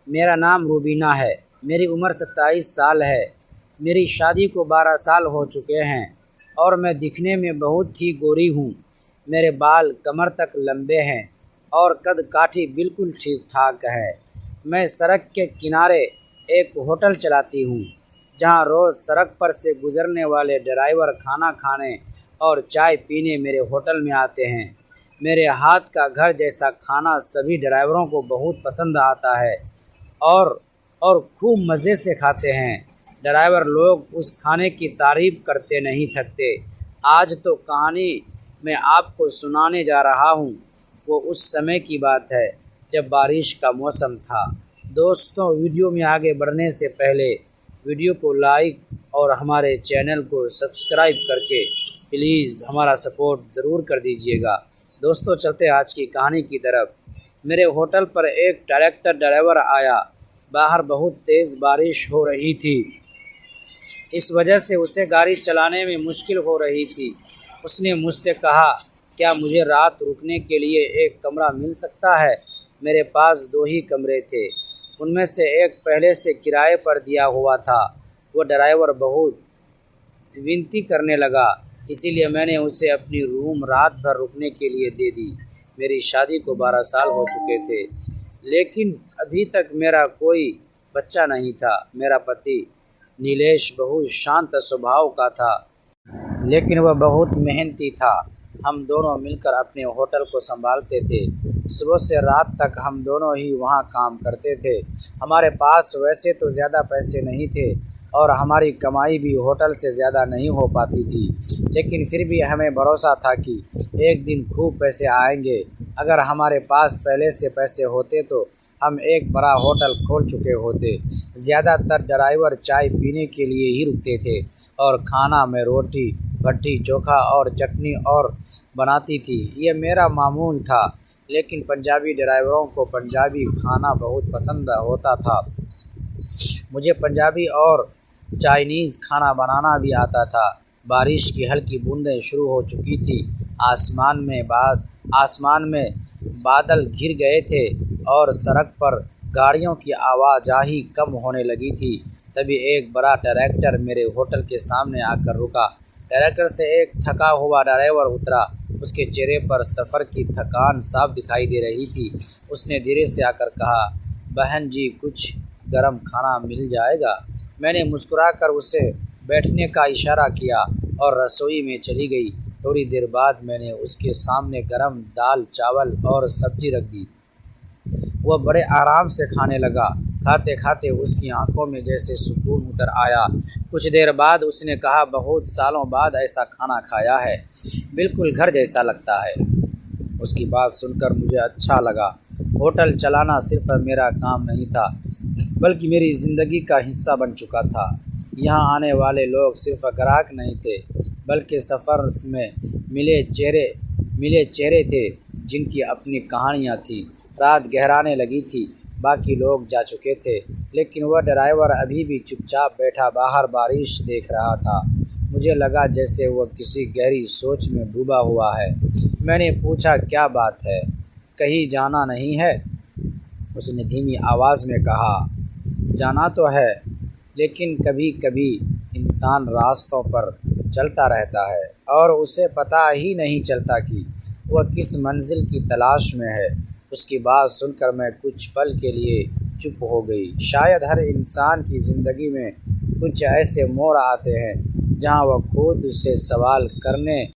میرا نام روبینہ ہے۔ میری عمر 27 سال ہے۔ میری شادی کو 12 سال ہو چکے ہیں اور میں دکھنے میں بہت ہی گوری ہوں۔ میرے بال کمر تک لمبے ہیں اور قد کاٹھی بالکل ٹھیک ٹھاک ہے۔ میں سڑک کے کنارے ایک ہوٹل چلاتی ہوں جہاں روز سڑک پر سے گزرنے والے ڈرائیور کھانا کھانے اور چائے پینے میرے ہوٹل میں آتے ہیں۔ میرے ہاتھ کا گھر جیسا کھانا سبھی ڈرائیوروں کو بہت پسند آتا ہے اور خوب مزے سے کھاتے ہیں۔ ڈرائیور لوگ اس کھانے کی تعریف کرتے نہیں تھکتے۔ آج تو کہانی میں آپ کو سنانے جا رہا ہوں وہ اس سمے کی بات ہے جب بارش کا موسم تھا۔ دوستوں، ویڈیو میں آگے بڑھنے سے پہلے ویڈیو کو لائک اور ہمارے چینل کو سبسکرائب کر کے پلیز ہمارا سپورٹ ضرور کر دیجیے گا۔ دوستوں، چلتے آج کی کہانی کی طرف۔ میرے ہوٹل پر ایک ٹریکٹر ڈرائیور آیا۔ باہر بہت تیز بارش ہو رہی تھی، اس وجہ سے اسے گاڑی چلانے میں مشکل ہو رہی تھی۔ اس نے مجھ سے کہا، کیا مجھے رات رکنے کے لیے ایک کمرہ مل سکتا ہے؟ میرے پاس 2 ہی کمرے تھے، ان میں سے ایک پہلے سے کرائے پر دیا ہوا تھا۔ وہ ڈرائیور بہت ونتی کرنے لگا، اسی لیے میں نے اسے اپنی روم رات بھر رکنے کے لیے دے دی۔ میری شادی کو 12 سال ہو چکے تھے، لیکن ابھی تک میرا کوئی بچہ نہیں تھا۔ میرا پتی نیلیش بہت شانت سوبھاؤ کا تھا، لیکن وہ بہت محنتی تھا۔ ہم دونوں مل کر اپنے ہوٹل کو سنبھالتے تھے۔ صبح سے رات تک ہم دونوں ہی وہاں کام کرتے تھے۔ ہمارے پاس ویسے تو زیادہ پیسے نہیں تھے اور ہماری کمائی بھی ہوٹل سے زیادہ نہیں ہو پاتی تھی، لیکن پھر بھی ہمیں بھروسہ تھا کہ ایک دن خوب پیسے آئیں گے۔ اگر ہمارے پاس پہلے سے پیسے ہوتے تو ہم ایک بڑا ہوٹل کھول چکے ہوتے۔ زیادہ تر ڈرائیور چائے پینے کے لیے ہی رکتے تھے اور کھانا میں روٹی بھٹی چوکھا اور چٹنی اور بناتی تھی۔ یہ میرا معمول تھا، لیکن پنجابی ڈرائیوروں کو پنجابی کھانا بہت پسند ہوتا تھا۔ مجھے پنجابی اور چائنیز کھانا بنانا بھی آتا تھا۔ بارش کی ہلکی بوندیں شروع ہو چکی تھی۔ آسمان میں بادل گھر گئے تھے اور سڑک پر گاڑیوں کی آوازاہی کم ہونے لگی تھی۔ تبھی ایک بڑا ٹریکٹر میرے ہوٹل کے سامنے آ کر رکا۔ ٹریکٹر سے ایک تھکا ہوا ڈرائیور اترا۔ اس کے چہرے پر سفر کی تھکان صاف دکھائی دے رہی تھی۔ اس نے دھیرے سے آ کر کہا، بہن جی، کچھ گرم کھانا مل جائے گا؟ میں نے مسکرا کر اسے بیٹھنے کا اشارہ کیا اور رسوئی میں چلی گئی۔ تھوڑی دیر بعد میں نے اس کے سامنے گرم دال، چاول اور سبزی رکھ دی۔ وہ بڑے آرام سے کھانے لگا۔ کھاتے کھاتے اس کی آنکھوں میں جیسے سکون اتر آیا۔ کچھ دیر بعد اس نے کہا، بہت سالوں بعد ایسا کھانا کھایا ہے، بالکل گھر جیسا لگتا ہے۔ اس کی بات سن کر مجھے اچھا لگا۔ ہوٹل چلانا صرف میرا کام نہیں تھا، بلکہ میری زندگی کا حصہ بن چکا تھا۔ یہاں آنے والے لوگ صرف گراہک نہیں تھے، بلکہ سفر میں ملے چہرے تھے جن کی اپنی کہانیاں تھیں۔ رات گہرانے لگی تھی، باقی لوگ جا چکے تھے، لیکن وہ ڈرائیور ابھی بھی چپ چاپ بیٹھا باہر بارش دیکھ رہا تھا۔ مجھے لگا جیسے وہ کسی گہری سوچ میں ڈوبا ہوا ہے۔ میں نے پوچھا، کیا بات ہے، کہیں جانا نہیں ہے؟ اس نے دھیمی آواز میں کہا، جانا تو ہے، لیکن کبھی کبھی انسان راستوں پر چلتا رہتا ہے اور اسے پتہ ہی نہیں چلتا کہ وہ کس منزل کی تلاش میں ہے۔ اس کی بات سن کر میں کچھ پل کے لیے چپ ہو گئی۔ شاید ہر انسان کی زندگی میں کچھ ایسے موڑ آتے ہیں جہاں وہ خود سے سوال کرنے